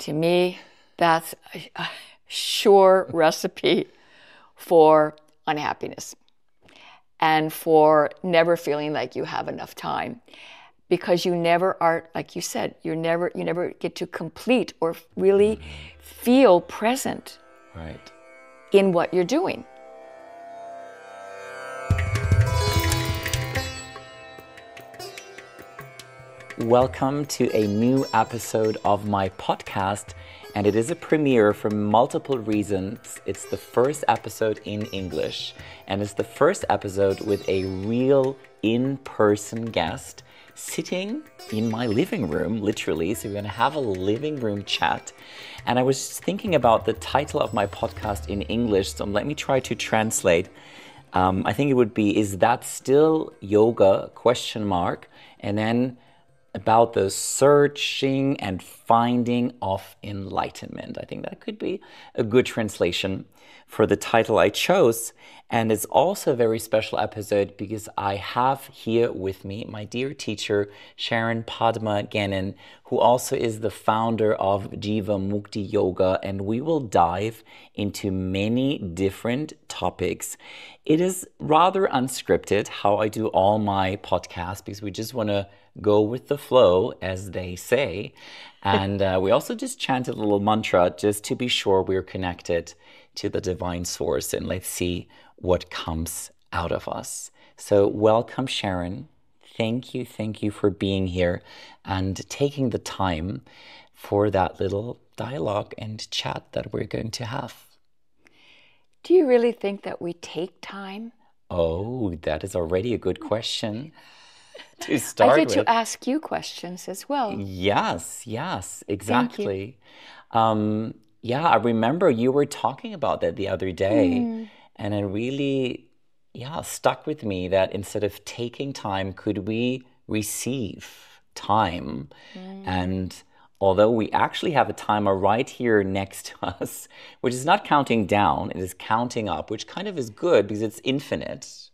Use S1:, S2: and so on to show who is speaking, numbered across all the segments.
S1: to me, that's a sure recipe for unhappiness and for never feeling like you have enough time, because you never are, like you said, you never get to complete or really feel present in what you're doing.
S2: Welcome to a new episode of my podcast, and it is a premiere for multiple reasons. It's the first episode in English, and it's the first episode with a real in-person guest sitting in my living room, literally. So we're going to have a living room chat. And I was thinking about the title of my podcast in English, so let me try to translate. I think it would be, is that still yoga? ? And then about the searching and finding of enlightenment. I think that could be a good translation for the title I chose. And it's also a very special episode because I have here with me my dear teacher, Sharon Gannon, who also is the founder of Jivamukti Yoga, and we will dive into many different topics. It is rather unscripted how I do all my podcasts because we just want to go with the flow, as they say. And we also just chant a little mantra just to be sure we're connected to the divine source, and let's see what comes out of us. So welcome, Sharon. Thank you for being here and taking the time for that little dialogue and chat that we're going to have.
S1: Do you really think that we take time?
S2: Oh, that is already a good question to start with.
S1: I get to ask you questions as well.
S2: Yes, exactly. I remember you were talking about that the other day, and it really, stuck with me that instead of taking time, could we receive time? And although we actually have a timer right here next to us, which is not counting down, it is counting up, which kind of is good because it's infinite.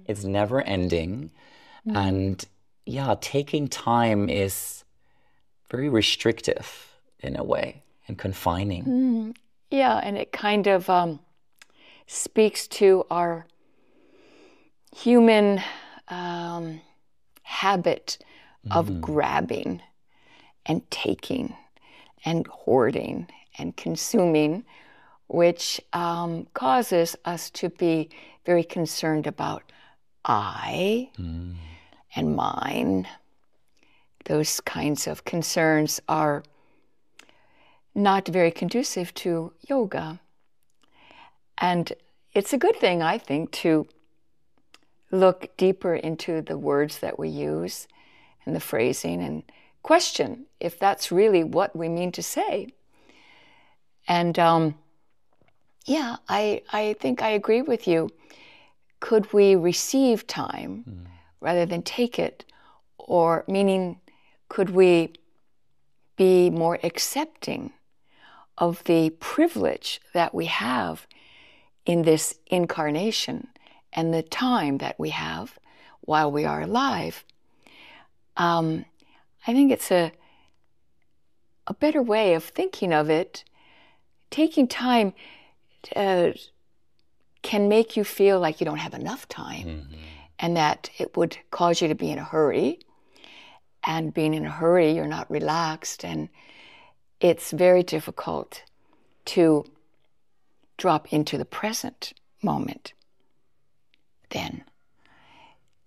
S2: It's never ending. And taking time is very restrictive in a way and confining.
S1: Yeah, and it kind of speaks to our human habit of grabbing and taking and hoarding and consuming, which causes us to be very concerned about I and mine. Those kinds of concerns are not very conducive to yoga. And it's a good thing, I think, to look deeper into the words that we use and the phrasing and question if that's really what we mean to say. And I think I agree with you. Could we receive time rather than take it? Or meaning, could we be more accepting of the privilege that we have in this incarnation and the time that we have while we are alive? I think it's a better way of thinking of it. Taking time can make you feel like you don't have enough time, and that it would cause you to be in a hurry. And being in a hurry, you're not relaxed, and it's very difficult to drop into the present moment then.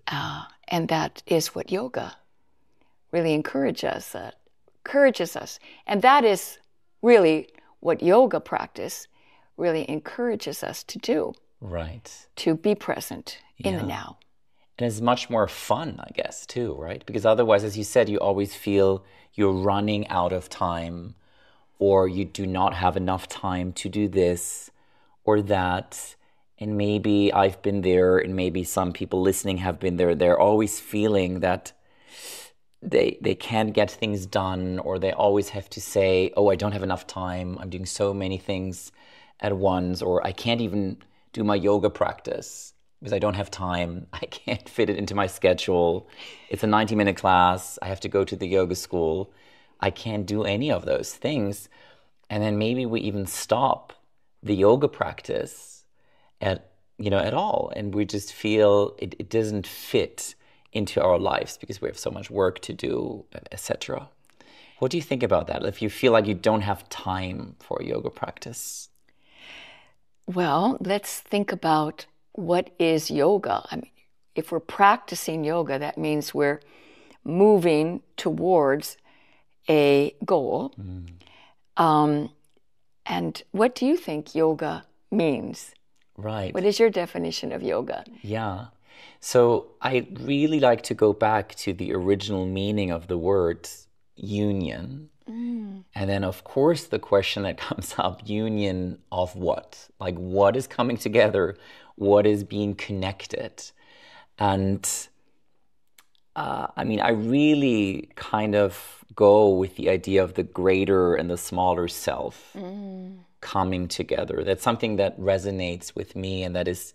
S1: And that is what yoga really encourages us. And that is really what yoga practice really encourages us to do.
S2: Right.
S1: To be present in the now.
S2: And it's much more fun, I guess, too, right? Because otherwise, as you said, you always feel you're running out of time, or you do not have enough time to do this or that. And maybe I've been there, and maybe some people listening have been there. They're always feeling that they can't get things done, or they always have to say, oh, I don't have enough time. I'm doing so many things at once, or I can't even do my yoga practice because I don't have time. I can't fit it into my schedule. It's a 90-minute class. I have to go to the yoga school. I can't do any of those things. And then maybe we even stop the yoga practice at all. And we just feel it doesn't fit into our lives because we have so much work to do, etc. What do you think about that? If you feel like you don't have time for a yoga practice?
S1: Well, let's think about what is yoga. I mean, if we're practicing yoga, that means we're moving towards a goal. And what do you think yoga means?
S2: Right.
S1: What is your definition of yoga?
S2: Yeah. So I really like to go back to the original meaning of the word union. And then, of course, the question that comes up, union of what? Like, what is coming together? What is being connected? And I really kind of go with the idea of the greater and the smaller self coming together. That's something that resonates with me and that is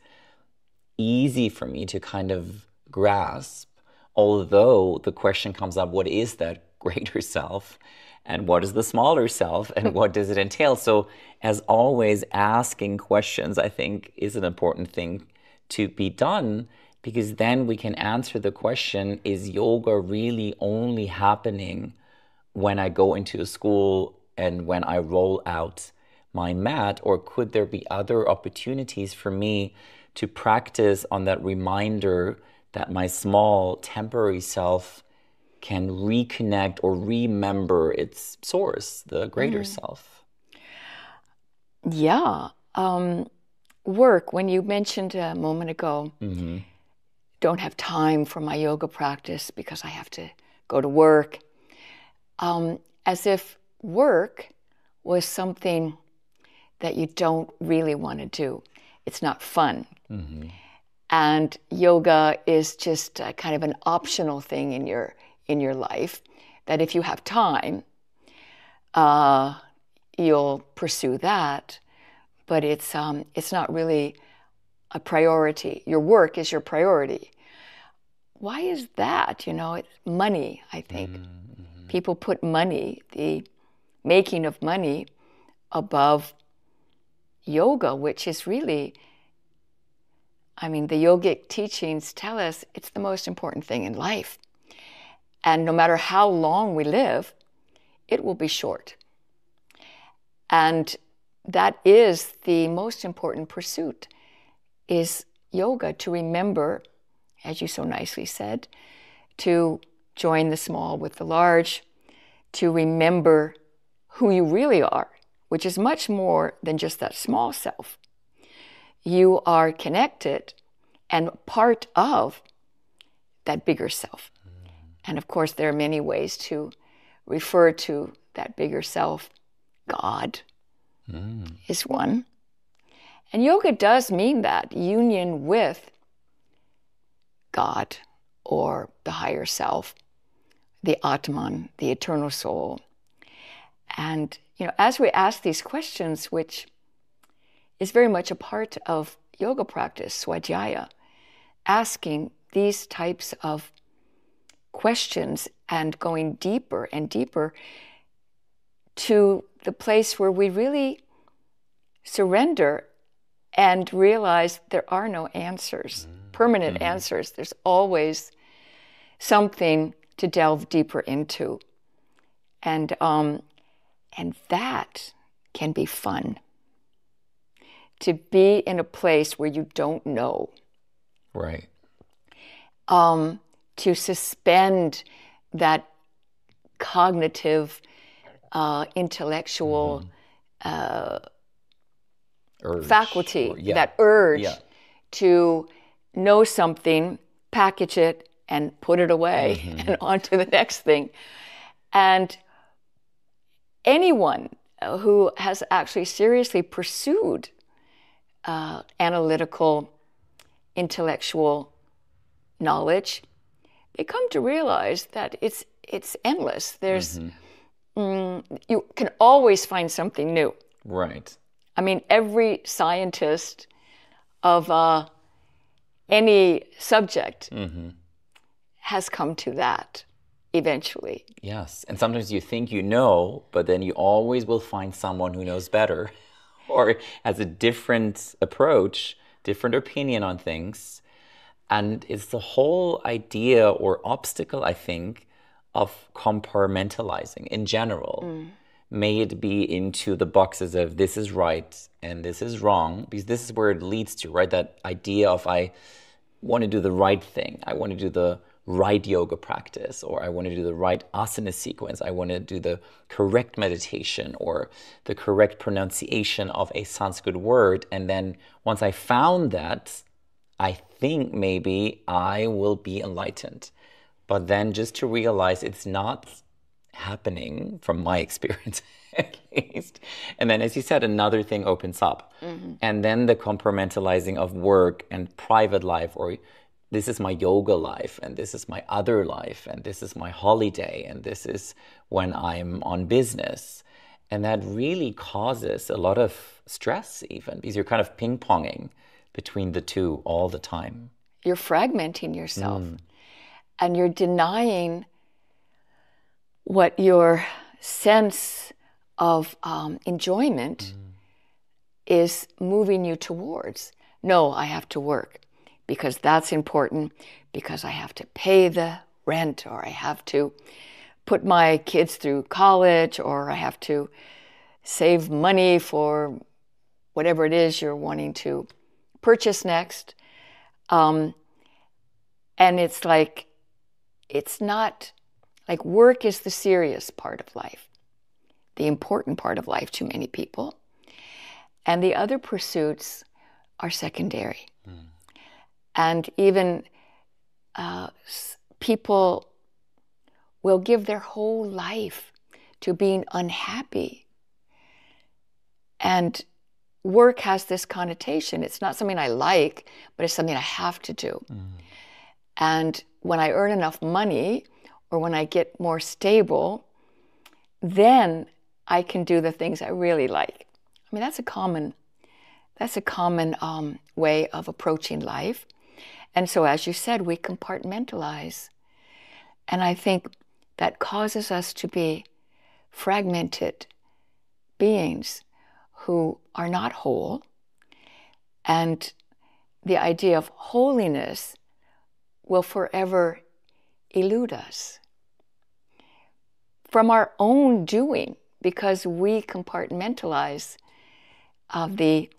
S2: easy for me to kind of grasp. Although the question comes up, what is that greater self? And what is the smaller self? And what does it entail? So as always, asking questions, I think, is an important thing to be done, because then we can answer the question, is yoga really only happening when I go into a school and when I roll out my mat? Or could there be other opportunities for me to practice on that reminder that my small temporary self can reconnect or remember its source, the greater self?
S1: Yeah. Work, when you mentioned a moment ago, don't have time for my yoga practice because I have to go to work. As if work was something that you don't really want to do. It's not fun. And yoga is just kind of an optional thing in your life, that if you have time, you'll pursue that, but it's not really a priority. Your work is your priority. Why is that? It's money, I think. People put money, the making of money, above yoga, which is really, the yogic teachings tell us it's the most important thing in life. And no matter how long we live, it will be short. And that is the most important pursuit, is yoga, to remember, as you so nicely said, to join the small with the large, to remember who you really are, which is much more than just that small self. You are connected and part of that bigger self. And of course, there are many ways to refer to that bigger self. God is one. And yoga does mean that, union with God or the higher self, the Atman, the eternal soul. And, as we ask these questions, which is very much a part of yoga practice, Swajaya, asking these types of questions and going deeper and deeper to the place where we really surrender and realize there are no answers, permanent answers. There's always something to delve deeper into. And that can be fun. To be in a place where you don't know.
S2: Right.
S1: To suspend that cognitive, intellectual faculty, that urge to know something, package it, and put it away and on to the next thing. And anyone who has actually seriously pursued analytical, intellectual knowledge, they come to realize that it's endless. There's you can always find something new.
S2: Right.
S1: Every scientist of any subject has come to that. eventually.
S2: Yes. And sometimes you think you know, but then you always will find someone who knows better or has a different approach, different opinion on things. And it's the whole idea or obstacle, I think, of compartmentalizing in general. May it be into the boxes of this is right and this is wrong, because this is where it leads to, right? That idea of I want to do the right thing. I want to do the right yoga practice, or I want to do the right asana sequence. I want to do the correct meditation or the correct pronunciation of a Sanskrit word. And then once I found that, I think maybe I will be enlightened. But then just to realize it's not happening from my experience, at least. And then, as you said, another thing opens up. And then the compartmentalizing of work and private life, or this is my yoga life, and this is my other life, and this is my holiday, and this is when I'm on business. And that really causes a lot of stress even, because you're kind of ping-ponging between the two all the time.
S1: You're fragmenting yourself and you're denying what your sense of enjoyment is moving you towards. No, I have to work because that's important, because I have to pay the rent, or I have to put my kids through college, or I have to save money for whatever it is you're wanting to purchase next. And it's like, it's not like work is the serious part of life, the important part of life to many people. And the other pursuits are secondary. And even people will give their whole life to being unhappy. And work has this connotation. It's not something I like, but it's something I have to do. And when I earn enough money, or when I get more stable, then I can do the things I really like. I mean, that's a common way of approaching life. And so, as you said, we compartmentalize. And I think that causes us to be fragmented beings who are not whole. And the idea of holiness will forever elude us from our own doing, because we compartmentalize the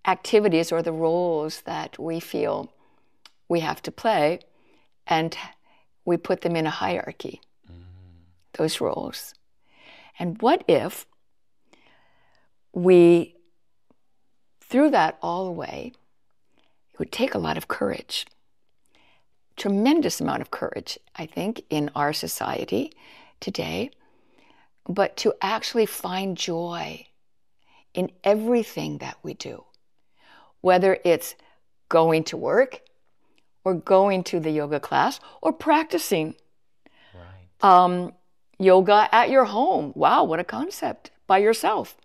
S1: activities or the roles that we feel we have to play, and we put them in a hierarchy, those roles. And what if we threw that all away? It would take a lot of courage, tremendous amount of courage, I think, in our society today, but to actually find joy in everything that we do, whether it's going to work or going to the yoga class or practicing yoga at your home. Wow, what a concept, by yourself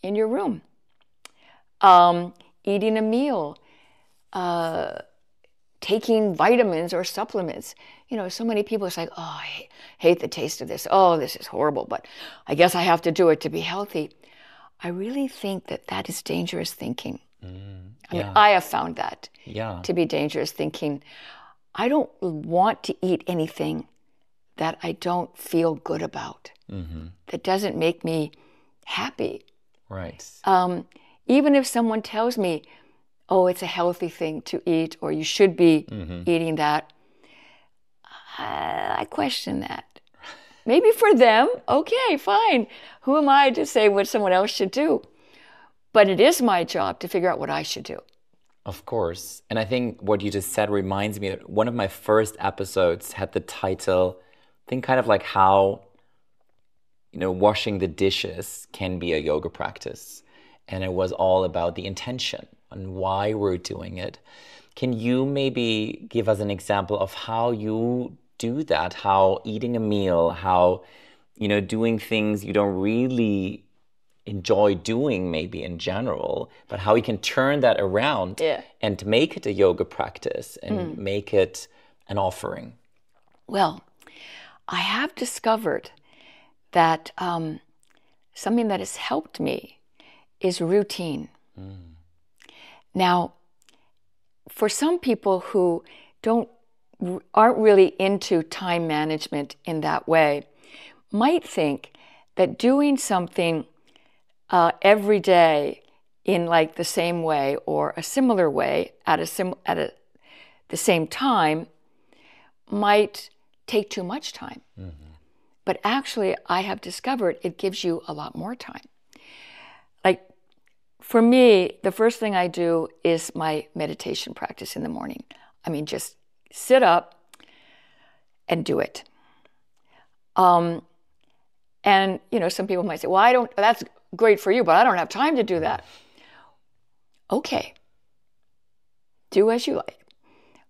S1: in your room. Eating a meal, taking vitamins or supplements. You know, so many people, it's like, oh, I hate the taste of this. Oh, this is horrible, but I guess I have to do it to be healthy. I really think that that is dangerous thinking. I mean, I have found that to be dangerous thinking. I don't want to eat anything that I don't feel good about, that doesn't make me happy.
S2: Right.
S1: Even if someone tells me, oh, it's a healthy thing to eat, or you should be eating that, I question that. Maybe for them, okay, fine. Who am I to say what someone else should do? But it is my job to figure out what I should do.
S2: Of course. And I think what you just said reminds me that one of my first episodes had the title, I think kind of like how, you know, washing the dishes can be a yoga practice. And it was all about the intention and why we're doing it. Can you maybe give us an example of how you do that? How eating a meal, how, you know, doing things you don't really enjoy doing maybe in general, but how you can turn that around and make it a yoga practice and make it an offering?
S1: Well, I have discovered that something that has helped me is routine. Now, for some people who aren't really into time management in that way, might think that doing something every day in like the same way or a similar way at the same time might take too much time. But actually, I have discovered it gives you a lot more time. Like, for me, the first thing I do is my meditation practice in the morning. I mean, just sit up and do it. And, you know, some people might say, well, that's great for you, but I don't have time to do that. Okay. Do as you like.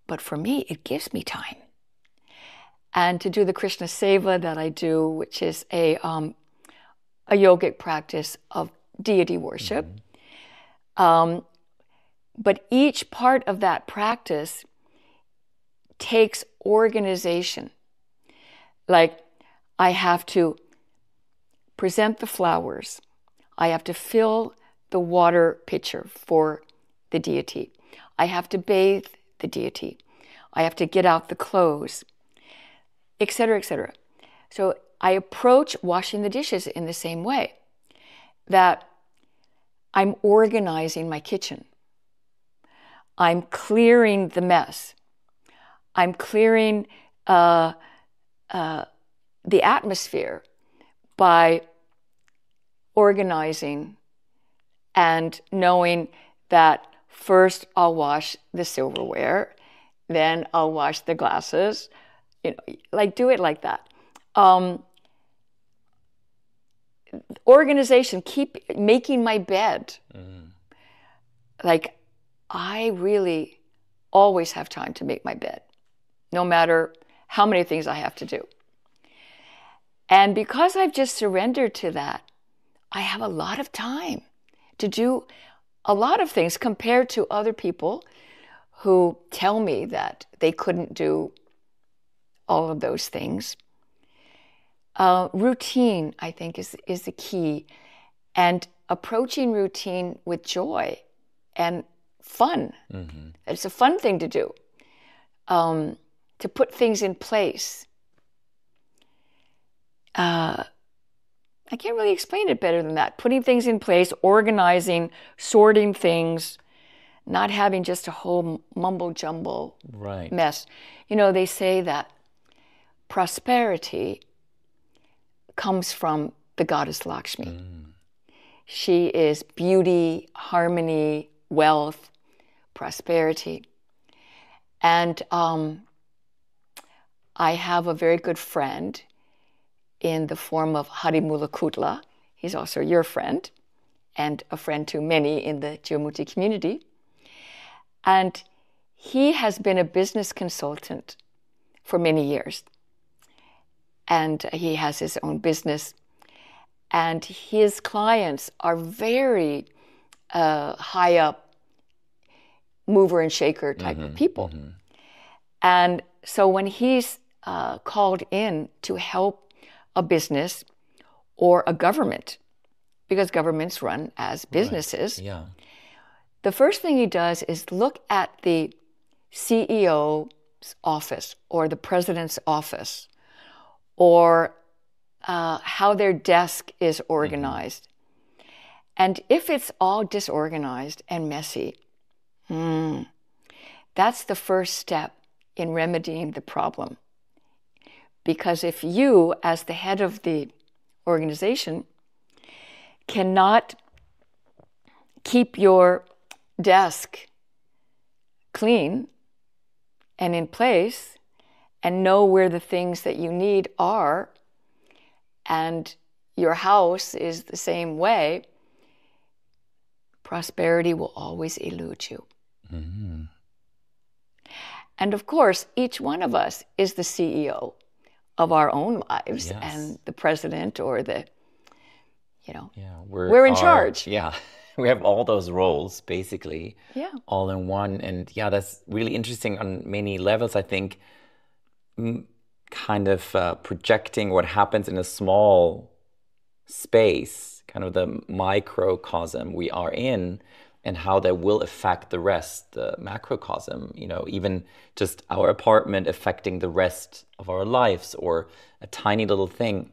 S1: But for me, it gives me time. And to do the Krishna Seva that I do, which is a yogic practice of deity worship. But each part of that practice takes organization. Like, I have to present the flowers. I have to fill the water pitcher for the deity. I have to bathe the deity. I have to get out the clothes, etc., etc. So I approach washing the dishes in the same way, that I'm organizing my kitchen. I'm clearing the mess. I'm clearing the atmosphere by organizing and knowing that first I'll wash the silverware, then I'll wash the glasses. You know, like, do it like that. Organization, keep making my bed. Like, I really always have time to make my bed, no matter how many things I have to do. And because I've just surrendered to that, I have a lot of time to do a lot of things compared to other people who tell me that they couldn't do all of those things. Routine, I think, is the key. And approaching routine with joy and fun. It's a fun thing to do. To put things in place. I can't really explain it better than that. Putting things in place, organizing, sorting things, not having just a whole mumble-jumble mess. You know, they say that prosperity comes from the goddess Lakshmi. She is beauty, harmony, wealth, prosperity. And I have a very good friend in the form of Harimula Kudla. He's also your friend and a friend to many in the Jivamukti community. And he has been a business consultant for many years. And he has his own business. And his clients are very high up, mover and shaker type of people. And so when he's called in to help a business or a government, because governments run as businesses, the first thing he does is look at the CEO's office or the president's office or how their desk is organized. And if it's all disorganized and messy, that's the first step in remedying the problem. Because if you, as the head of the organization, cannot keep your desk clean and in place and know where the things that you need are, and your house is the same way, prosperity will always elude you. And of course, each one of us is the CEO of our own lives, and the president or the, you know, we're in charge.
S2: We have all those roles basically all in one. And that's really interesting on many levels. I think kind of projecting what happens in a small space, kind of the microcosm we are in, and how that will affect the rest, the macrocosm, you know, even just our apartment affecting the rest of our lives, or a tiny little thing.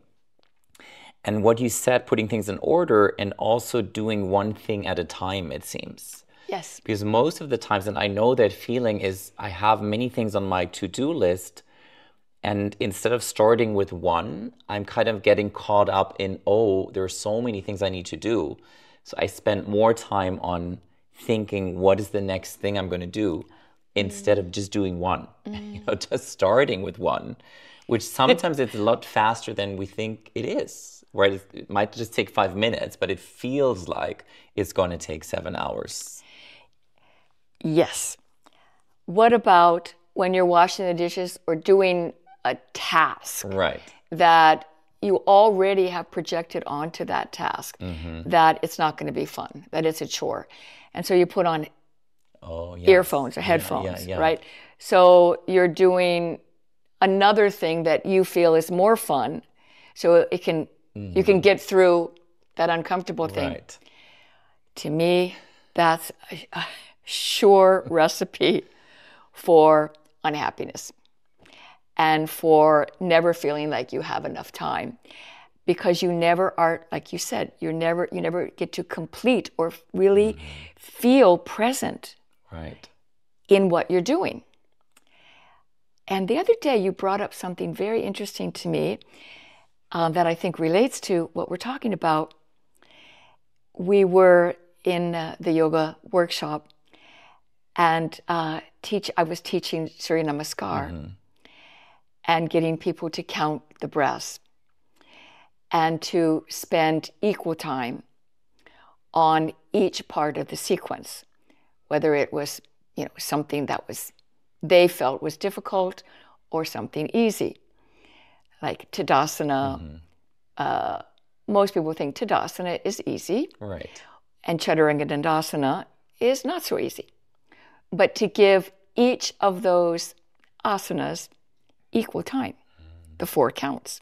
S2: And what you said, putting things in order and also doing one thing at a time, it seems.
S1: Yes.
S2: Because most of the times, and I know that feeling is, I have many things on my to-do list, and instead of starting with one, I'm kind of getting caught up in, oh, there are so many things I need to do. So I spend more time on thinking, what is the next thing I'm going to do, instead of just doing one, you know, just starting with one, which sometimes it's a lot faster than we think it is, where it might just take 5 minutes, but it feels like it's going to take 7 hours.
S1: Yes. What about when you're washing the dishes or doing a task that you already have projected onto that task, that it's not going to be fun, that it's a chore. And so you put on earphones or headphones, right? So you're doing another thing that you feel is more fun, so it can you can get through that uncomfortable thing.
S2: Right.
S1: To me, that's a sure recipe for unhappiness and for never feeling like you have enough time, because you never are, like you said, you never get to complete or really feel present in what you're doing. And the other day you brought up something very interesting to me that I think relates to what we're talking about. We were in the yoga workshop, and I was teaching Surya Namaskar and getting people to count the breaths and to spend equal time on each part of the sequence, whether it was, you know, something that was they felt was difficult or something easy, like Tadasana. Most people think Tadasana is easy, and Chaturanga Dandasana is not so easy. But to give each of those asanas equal time, the 4 counts.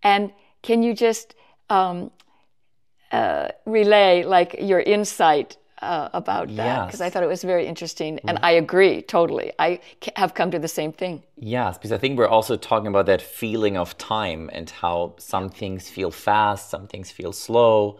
S1: And can you just relay like your insight about that? Because I thought it was very interesting, and I agree totally. I have come to the same thing.
S2: Yes, because I think we're also talking about that feeling of time and how some things feel fast, some things feel slow,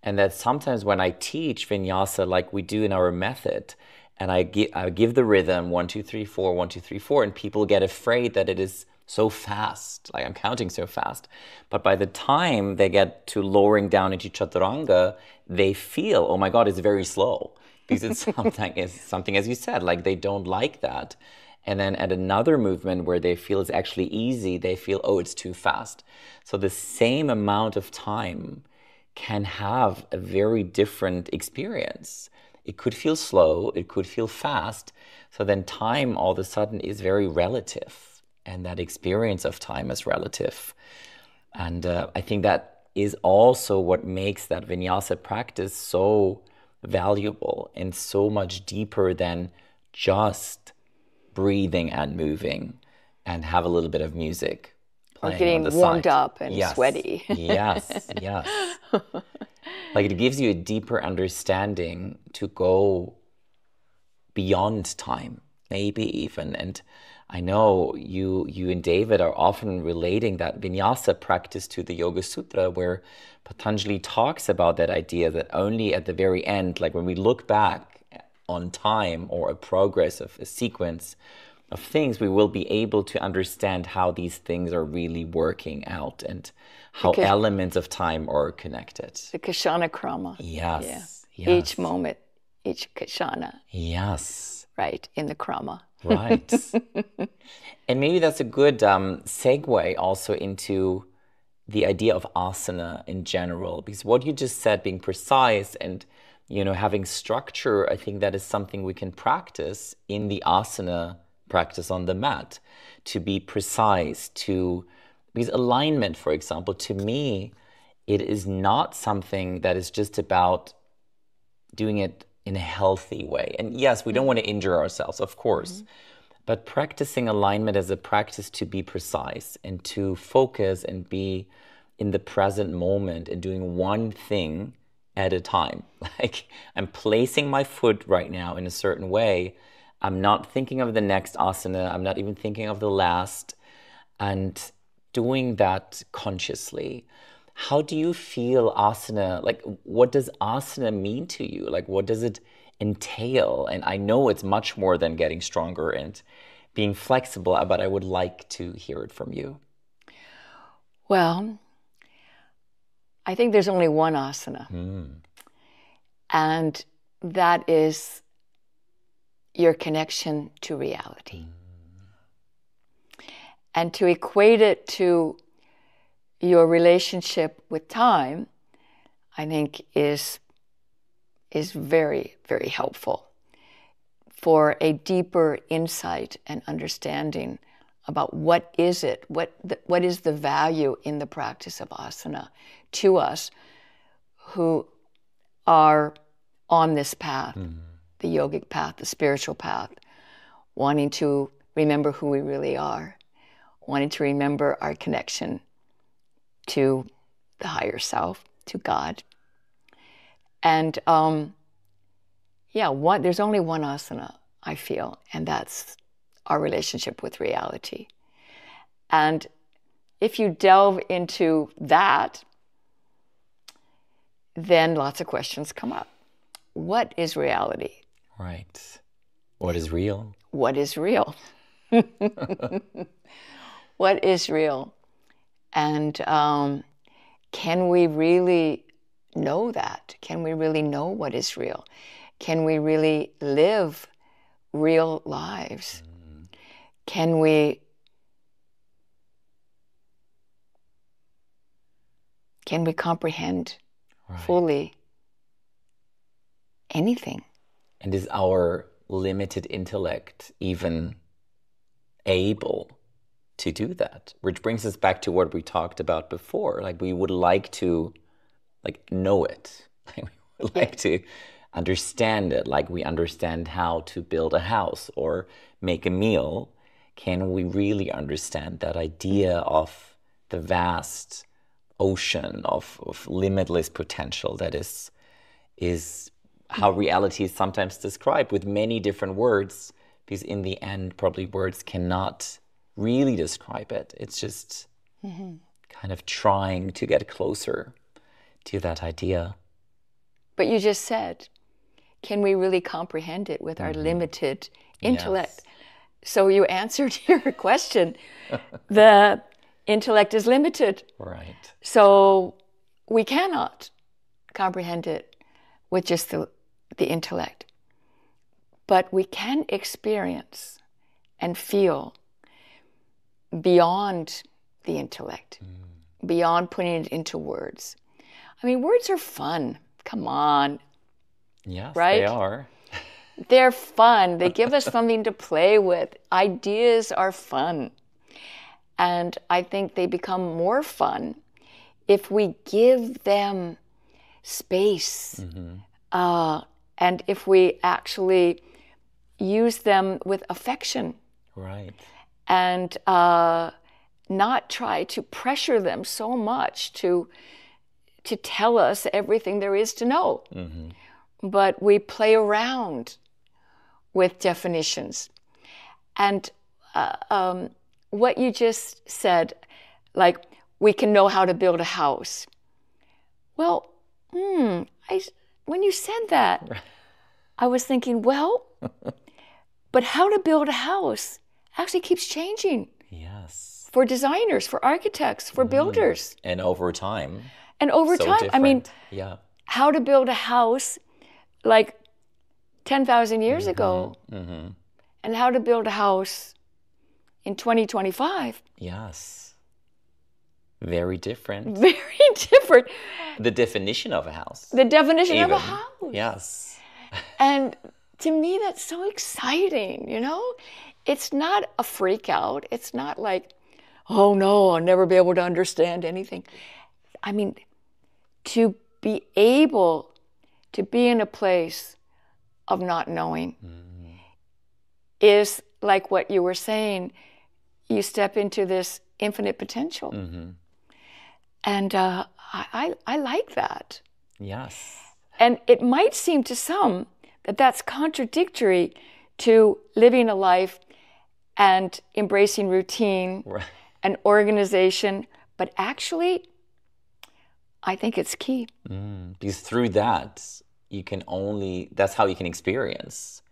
S2: and that sometimes when I teach vinyasa like we do in our method, and I give the rhythm 1, 2, 3, 4, 1, 2, 3, 4, and people get afraid that it is so fast, like I'm counting so fast. But by the time they get to lowering down into Chaturanga, they feel, oh my God, it's very slow. Because it's something, as you said, like they don't like that. And then at another movement where they feel it's actually easy, they feel, oh, it's too fast. So the same amount of time can have a very different experience. It could feel slow, it could feel fast. So then time all of a sudden is very relative. And that experience of time is relative. And I think that is also what makes that vinyasa practice so valuable and so much deeper than just breathing and moving and have a little bit of music
S1: or getting warmed up and sweaty.
S2: Yes. Like it gives you a deeper understanding to go beyond time, maybe even. And I know you and David are often relating that vinyasa practice to the Yoga Sutra, where Patanjali talks about that idea that only at the very end, like when we look back on time or a progress of a sequence of things, we will be able to understand how these things are really working out and how elements of time are connected.
S1: The Kshana Krama.
S2: Yes.
S1: Each moment, each Kshana.
S2: Yes.
S1: Right, in the Krama.
S2: Right. And maybe that's a good segue also into the idea of asana in general, because what you just said, being precise and, you know, having structure, I think that is something we can practice in the asana practice on the mat, to be precise, because alignment, for example, to me, it is not something that is just about doing it in a healthy way. And yes, we don't want to injure ourselves, of course. But practicing alignment as a practice to be precise and to focus and be in the present moment and doing one thing at a time. Like, I'm placing my foot right now in a certain way. I'm not thinking of the next asana. I'm not even thinking of the last. And doing that consciously. How do you feel asana? Like, what does asana mean to you? Like, what does it entail? And I know it's much more than getting stronger and being flexible, but I would like to hear it from you.
S1: Well, I think there's only one asana. And that is your connection to reality. And to equate it to your relationship with time, I think is very, very helpful for a deeper insight and understanding about what is it, what is the value in the practice of asana to us who are on this path, the yogic path, the spiritual path, wanting to remember who we really are, wanting to remember our connection to the higher self, to God. And there's only one asana, I feel, and that's our relationship with reality. And if you delve into that, then lots of questions come up. What is reality?
S2: Right. What is real?
S1: What is real? What is real? And can we really know that? Can we really know what is real? Can we really live real lives? Can we comprehend fully anything?
S2: And is our limited intellect even able to do that? Which brings us back to what we talked about before. Like, we would like to know it. We would like to understand it, like we understand how to build a house or make a meal. Can we really understand that idea of the vast ocean of limitless potential that is how reality is sometimes described with many different words, because in the end, probably words cannot really describe it. It's just kind of trying to get closer to that idea.
S1: But you just said, can we really comprehend it with our limited intellect? Yes. So you answered your question. The intellect is limited.
S2: Right.
S1: So we cannot comprehend it with just the intellect. But we can experience and feel beyond the intellect, beyond putting it into words. I mean, words are fun. Come on.
S2: Yes,
S1: right?
S2: They are.
S1: They're fun. They give us something to play with. Ideas are fun. And I think they become more fun if we give them space. And if we actually use them with affection.
S2: Right.
S1: And not try to pressure them so much to tell us everything there is to know. But we play around with definitions. And what you just said, like, we can know how to build a house. Well, when you said that, I was thinking, well, but how to build a house actually keeps changing.
S2: Yes.
S1: For designers, for architects, for builders.
S2: And over time.
S1: And over
S2: so
S1: time,
S2: different.
S1: I mean,
S2: how
S1: to build a house like 10,000 years ago, and how to build a house in 2025.
S2: Yes. Very different.
S1: Very different.
S2: The definition of a house.
S1: The definition of a house.
S2: Yes.
S1: And to me, that's so exciting, you know? It's not a freak out. It's not like, oh no, I'll never be able to understand anything. I mean, to be able to be in a place of not knowing is like what you were saying, you step into this infinite potential. And I like that.
S2: Yes.
S1: And it might seem to some that that's contradictory to living a life and embracing routine and organization. But actually, I think it's key.
S2: Because through that, that's how you can experience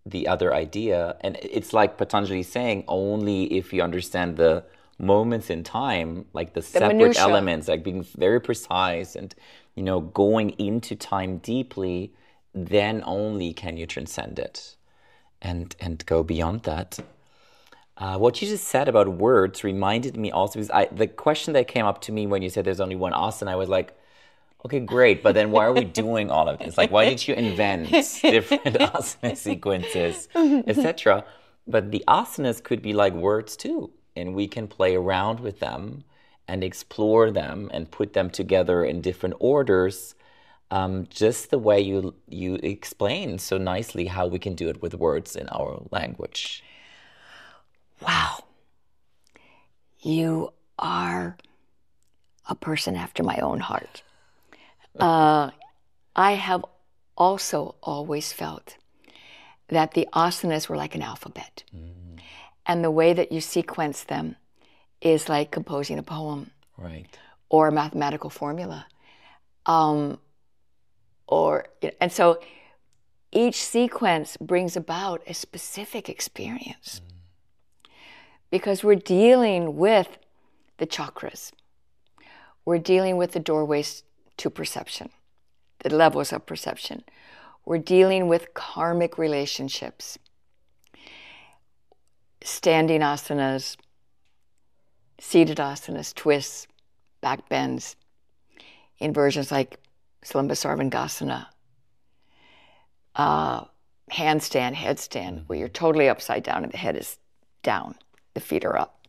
S2: the other idea. And it's like Patanjali saying, only if you understand the moments in time, like the separate
S1: minutiae.
S2: elements, like being very precise and, going into time deeply, then only can you transcend it and go beyond that. What you just said about words reminded me also, because the question that came up to me when you said there's only one asana, I was like, okay, great, but then why are we doing all of this? Like, why did you invent different asana sequences, etc.? But the asanas could be like words too, and we can play around with them and explore them and put them together in different orders, just the way you explain so nicely how we can do it with words in our language.
S1: Wow. You are a person after my own heart. I have also always felt that the asanas were like an alphabet. And the way that you sequence them is like composing a poem.
S2: Right.
S1: Or a mathematical formula. And so each sequence brings about a specific experience. Because we're dealing with the chakras. We're dealing with the doorways to perception, the levels of perception. We're dealing with karmic relationships, standing asanas, seated asanas, twists, back bends, inversions like Salamba Sarvangasana, handstand, headstand, where you're totally upside down and the head is down, the feet are up.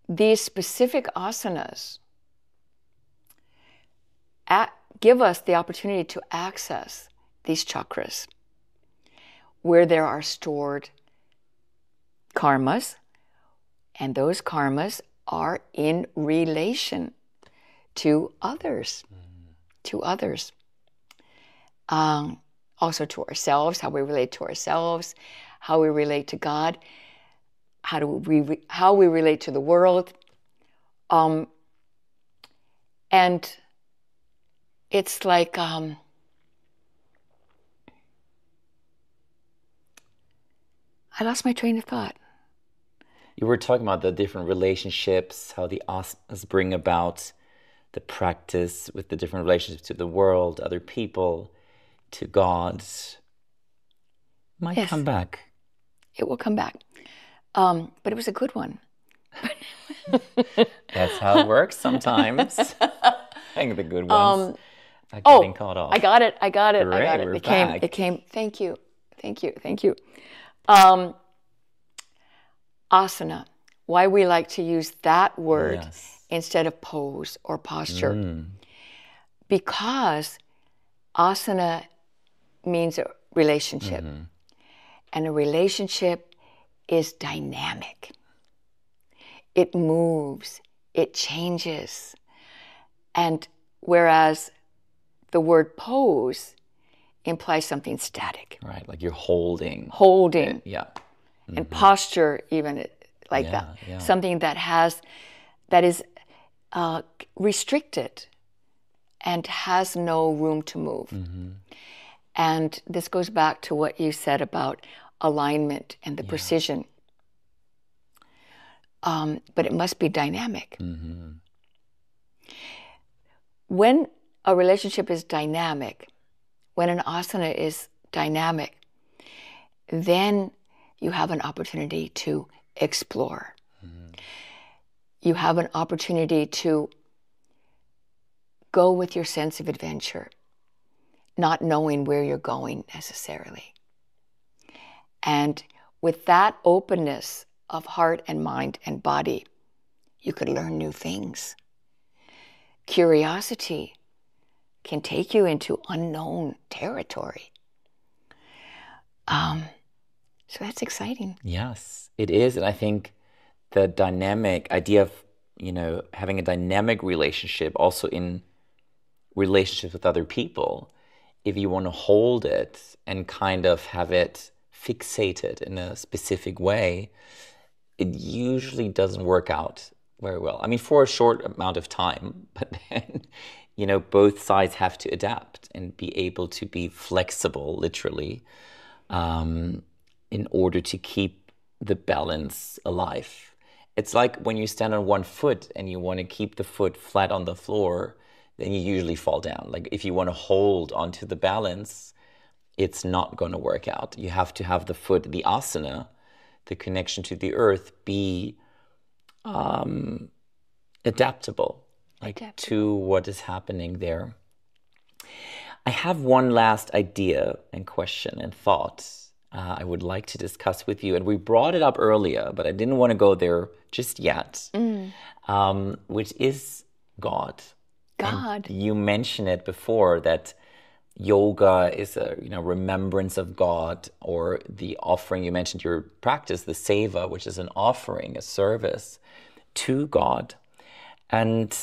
S1: These specific asanas give us the opportunity to access these chakras where there are stored karmas, and those karmas are in relation to others, also to ourselves, how we relate to ourselves, how we relate to God, how we relate to the world, and it's like I lost my train of thought.
S2: You were talking about the different relationships, how the asanas bring about the practice with the different relationships to the world, other people, to God. Might come back.
S1: It will come back. But it was a good one.
S2: That's how it works sometimes. I think the good ones are getting caught off.
S1: I got it.
S2: Great, we're back.
S1: It came. Thank you. Asana. Why we like to use that word instead of pose or posture. Because asana means a relationship. And a relationship is dynamic. It moves, it changes. And whereas the word pose implies something static.
S2: Right, like you're holding. Yeah.
S1: And posture even like that.
S2: Yeah.
S1: Something that is restricted and has no room to move. And this goes back to what you said about alignment and the precision. But it must be dynamic. When a relationship is dynamic, when an asana is dynamic, then you have an opportunity to explore. You have an opportunity to go with your sense of adventure, not knowing where you're going necessarily. And with that openness of heart and mind and body, you could learn new things. Curiosity can take you into unknown territory. So that's exciting.
S2: Yes, it is. And I think the dynamic idea of, having a dynamic relationship also in relationships with other people, if you want to hold it and kind of have it fixated in a specific way, it usually doesn't work out very well. I mean, for a short amount of time, but then, both sides have to adapt and be able to be flexible, literally, in order to keep the balance alive. It's like when you stand on one foot and you want to keep the foot flat on the floor, then you usually fall down. Like if you want to hold onto the balance, it's not going to work out. You have to have the foot, the asana, the connection to the earth, be adaptable, to what is happening there. I have one last idea and question and thought I would like to discuss with you. And we brought it up earlier, but I didn't want to go there just yet, which is God.
S1: God.
S2: And you mentioned it before that yoga is a remembrance of God, or the offering. You mentioned your practice, the seva, which is an offering, a service to God. And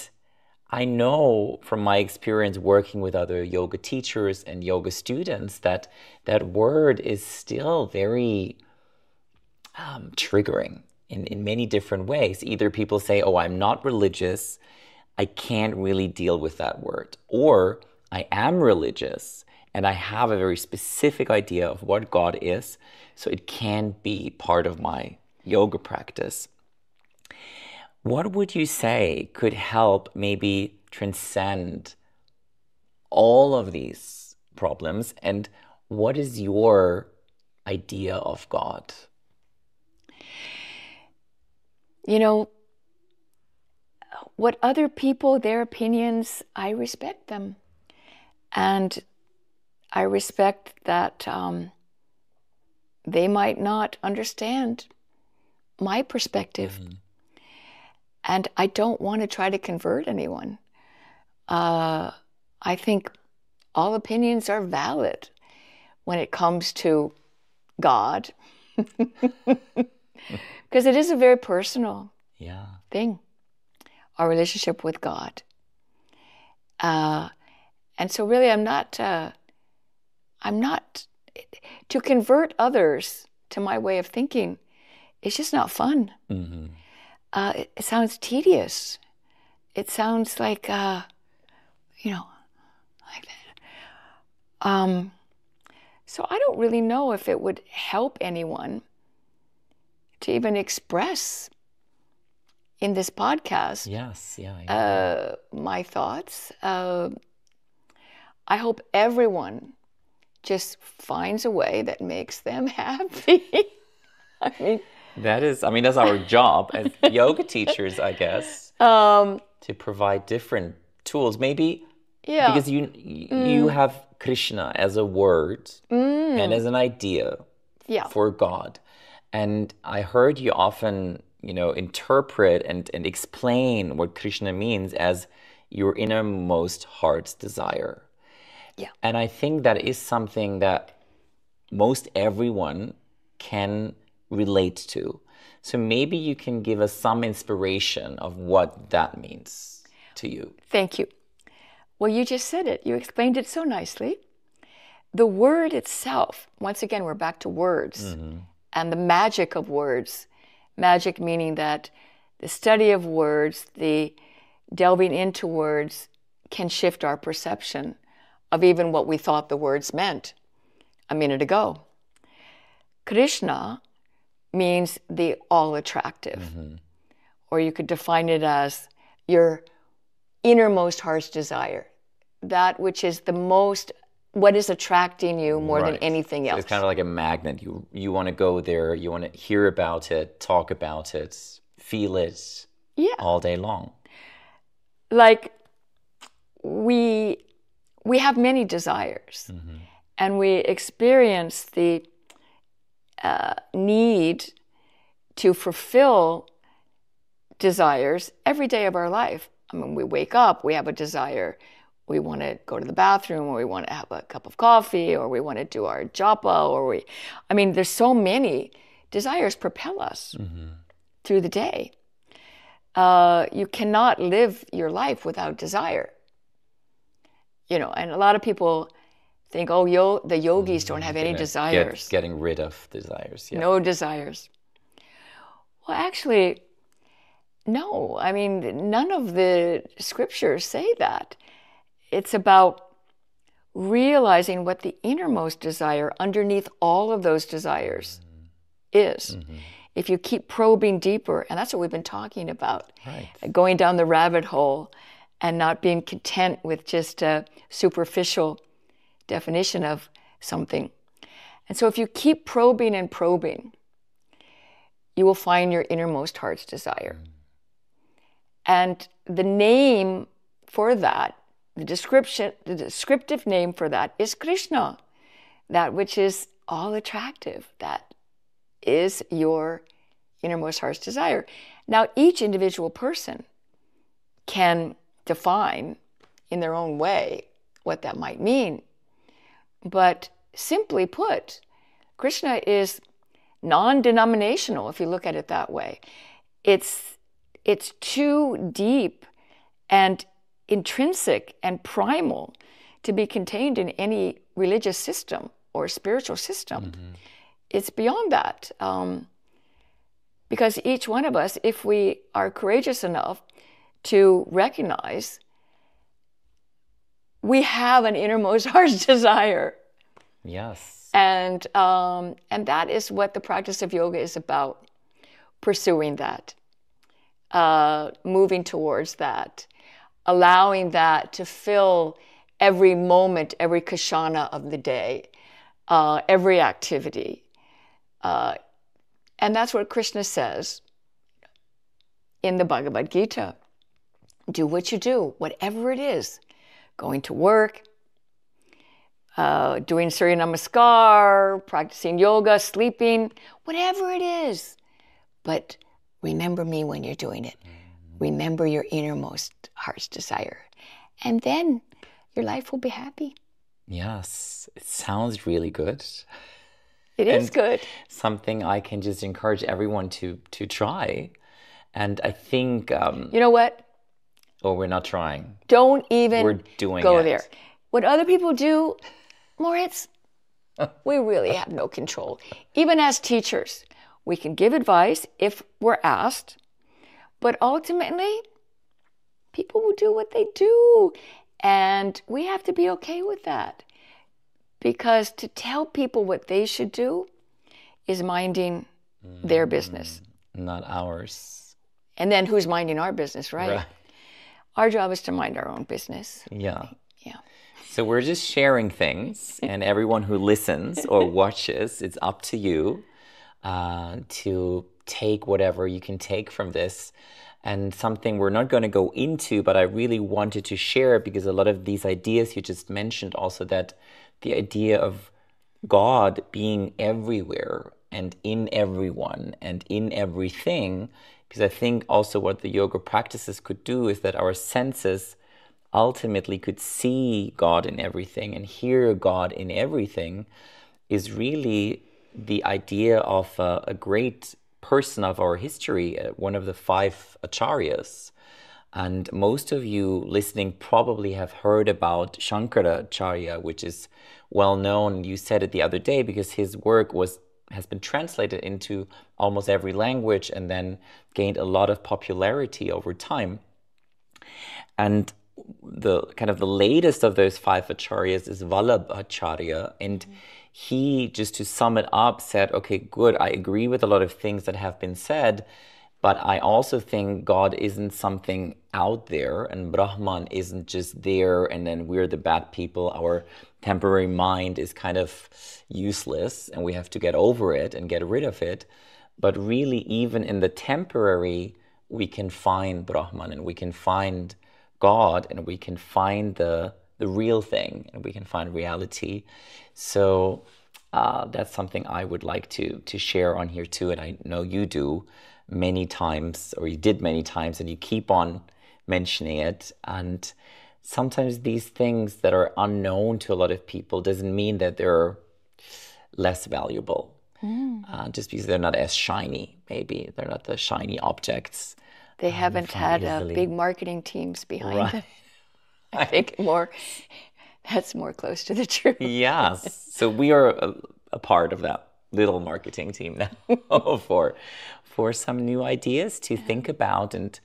S2: I know from my experience working with other yoga teachers and yoga students that that word is still very triggering in many different ways. Either people say, oh, I'm not religious, I can't really deal with that word. Or I am religious and I have a very specific idea of what God is, so it can be part of my yoga practice. What would you say could help maybe transcend all of these problems? And what is your idea of God?
S1: What other people, their opinions, I respect them. And I respect that they might not understand my perspective. Mm-hmm. And I don't want to try to convert anyone. I think all opinions are valid when it comes to God. Because it is a very personal thing, our relationship with God. And so really I'm not, to convert others to my way of thinking, it's just not fun. Mm-hmm. It sounds tedious. It sounds like, like that. So I don't really know if it would help anyone to even express in this podcast my thoughts. I hope everyone just finds a way that makes them happy.
S2: That's our job as yoga teachers, I guess, to provide different tools. Maybe because you have Krishna as a word and as an idea for God. And I heard you often, interpret and explain what Krishna means as your innermost heart's desire. Yeah. And I think that is something that most everyone can relate to. So maybe you can give us some inspiration of what that means to you.
S1: Thank you. Well, you just said it. You explained it so nicely. The word itself, once again, we're back to words and the magic of words. Magic meaning that the study of words, the delving into words can shift our perception of even what we thought the words meant a minute ago. Krishna means the all-attractive, or you could define it as your innermost heart's desire, that which is the most, what is attracting you more than anything else.
S2: So it's kind of like a magnet. You want to go there, you want to hear about it, talk about it, feel it all day long.
S1: Like we have many desires, and we experience the need to fulfill desires every day of our life. We wake up, we have a desire. we want to go to the bathroom, or we want to have a cup of coffee, or we want to do our japa, there's so many desires propel us through the day. You cannot live your life without desire. And a lot of people think, the yogis don't have any desires.
S2: Getting rid of desires. Yeah.
S1: No desires. Well, actually, no. None of the scriptures say that. It's about realizing what the innermost desire underneath all of those desires is. If you keep probing deeper, and that's what we've been talking about,
S2: right.
S1: Going down the rabbit hole and not being content with just a superficial definition of something. And so if you keep probing and probing, you will find your innermost heart's desire. And the name for that, the descriptive name for that is Krishna, that which is all attractive, that is your innermost heart's desire. Now, each individual person can define in their own way what that might mean. But simply put, Krishna is non-denominational, if you look at it that way. It's too deep and intrinsic and primal to be contained in any religious system or spiritual system. It's beyond that. Because each one of us, if we are courageous enough to recognize we have an innermost heart's desire.
S2: Yes.
S1: And that is what the practice of yoga is about, pursuing that, moving towards that, allowing that to fill every moment, every kshana of the day, every activity. And that's what Krishna says in the Bhagavad Gita. Do what you do, whatever it is. Going to work, doing Surya Namaskar, practicing yoga, sleeping, whatever it is. But remember me when you're doing it. Remember your innermost heart's desire. And then your life will be happy.
S2: Yes, it sounds really good.
S1: It is good.
S2: Something I can just encourage everyone to try. And I think...
S1: you know what?
S2: Oh, we're not trying.
S1: Don't even
S2: we're doing
S1: go
S2: it.
S1: there. What other people do, Moritz, we really have no control. Even as teachers, we can give advice if we're asked, but ultimately, people will do what they do. And we have to be okay with that. Because to tell people what they should do is minding their business.
S2: Not ours.
S1: And then who's minding our business, right? Our job is to mind our own business.
S2: Yeah.
S1: Yeah.
S2: So we're just sharing things, and everyone who listens or watches, it's up to you to take whatever you can take from this. And something we're not going to go into, but I really wanted to share, because a lot of these ideas you just mentioned also, that the idea of God being everywhere and in everyone and in everything, because I think also what the yoga practices could do is that our senses ultimately could see God in everything and hear God in everything, is really the idea of a great person of our history, one of the 5 acharyas. And most of you listening probably have heard about Shankaracharya, which is well known. You said it the other day, because his work has been translated into almost every language and then gained a lot of popularity over time. And the kind of the latest of those 5 acharyas is Vallabhacharya. And he, just to sum it up, said, okay, good, I agree with a lot of things that have been said, but I also think God isn't something out there, and Brahman isn't just there, and then we're the bad people. Our temporary mind is kind of useless, and we have to get over it and get rid of it. But really, even in the temporary, we can find Brahman, and we can find God, and we can find the real thing, and we can find reality. So that's something I would like to share on here too, and I know you do many times, or you did many times, and you keep on mentioning it. And sometimes these things that are unknown to a lot of people doesn't mean that they're less valuable. Just because they're not as shiny, maybe. They're not the shiny objects.
S1: They haven't had big marketing teams behind them. I think that's more close to the truth.
S2: Yes. So we are a part of that little marketing team now for some new ideas to think about and,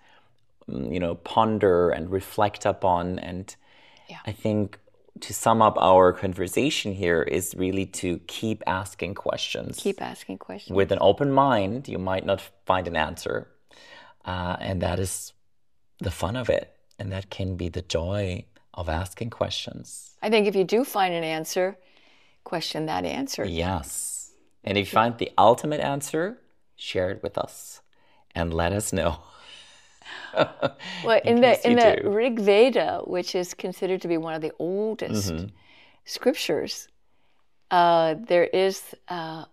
S2: ponder and reflect upon. And I think to sum up our conversation here is really to keep asking questions.
S1: Keep asking questions.
S2: With an open mind, you might not find an answer. And that is the fun of it. And that can be the joy of asking questions.
S1: I think if you do find an answer, question that answer.
S2: Yes. And if you find the ultimate answer, share it with us and let us know.
S1: Well, in the Rig Veda, which is considered to be one of the oldest scriptures, there is a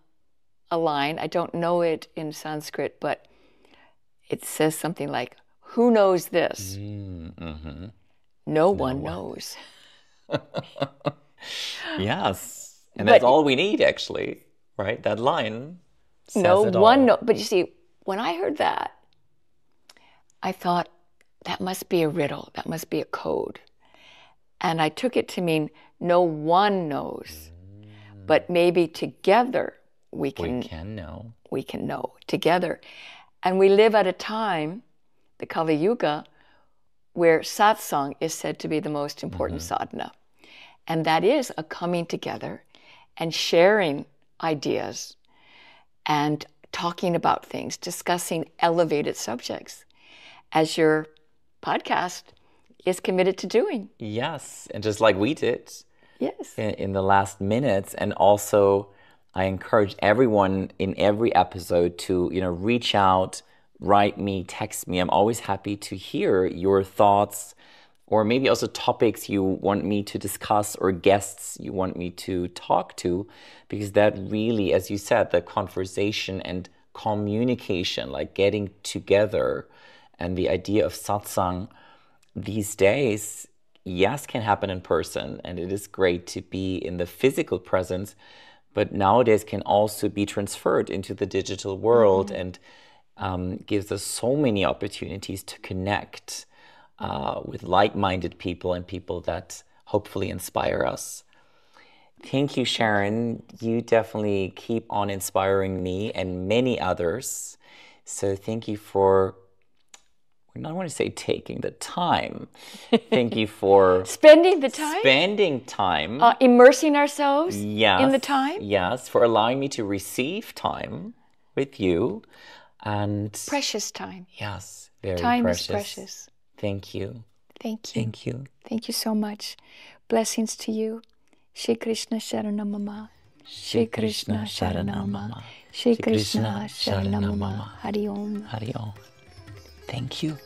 S1: line, I don't know it in Sanskrit, but it says something like, who knows this? No one knows.
S2: Yes. And that's all we need, actually, right? That line says it all.
S1: But you see, when I heard that, I thought, that must be a riddle. That must be a code. And I took it to mean no one knows. But maybe together we can know. We can know together. And we live at a time, the Kali Yuga, where satsang is said to be the most important sadhana. And that is a coming together and sharing ideas and talking about things, discussing elevated subjects, as your podcast is committed to doing.
S2: Yes, and just like we did in the last minutes. And also, I encourage everyone in every episode to, reach out, write me, text me. I'm always happy to hear your thoughts, or maybe also topics you want me to discuss or guests you want me to talk to, because that really, as you said, the conversation and communication, like getting together, and the idea of satsang these days, yes, can happen in person, and it is great to be in the physical presence, but nowadays can also be transferred into the digital world and gives us so many opportunities to connect with like-minded people and people that hopefully inspire us. Thank you, Sharon. You definitely keep on inspiring me and many others. So thank you for, I want to say taking the time. Thank you for
S1: spending the time.
S2: Spending time.
S1: Immersing ourselves in the time.
S2: Yes, for allowing me to receive time with you. And
S1: precious time.
S2: Yes, very
S1: time
S2: precious.
S1: Time is precious.
S2: Thank you.
S1: Thank you.
S2: Thank you.
S1: Thank you so much. Blessings to you. Shri Krishna Sharanamama. Shri Krishna Sharanamama. Shri Krishna Sharanamama. Hari Om.
S2: Hari Om. Thank you.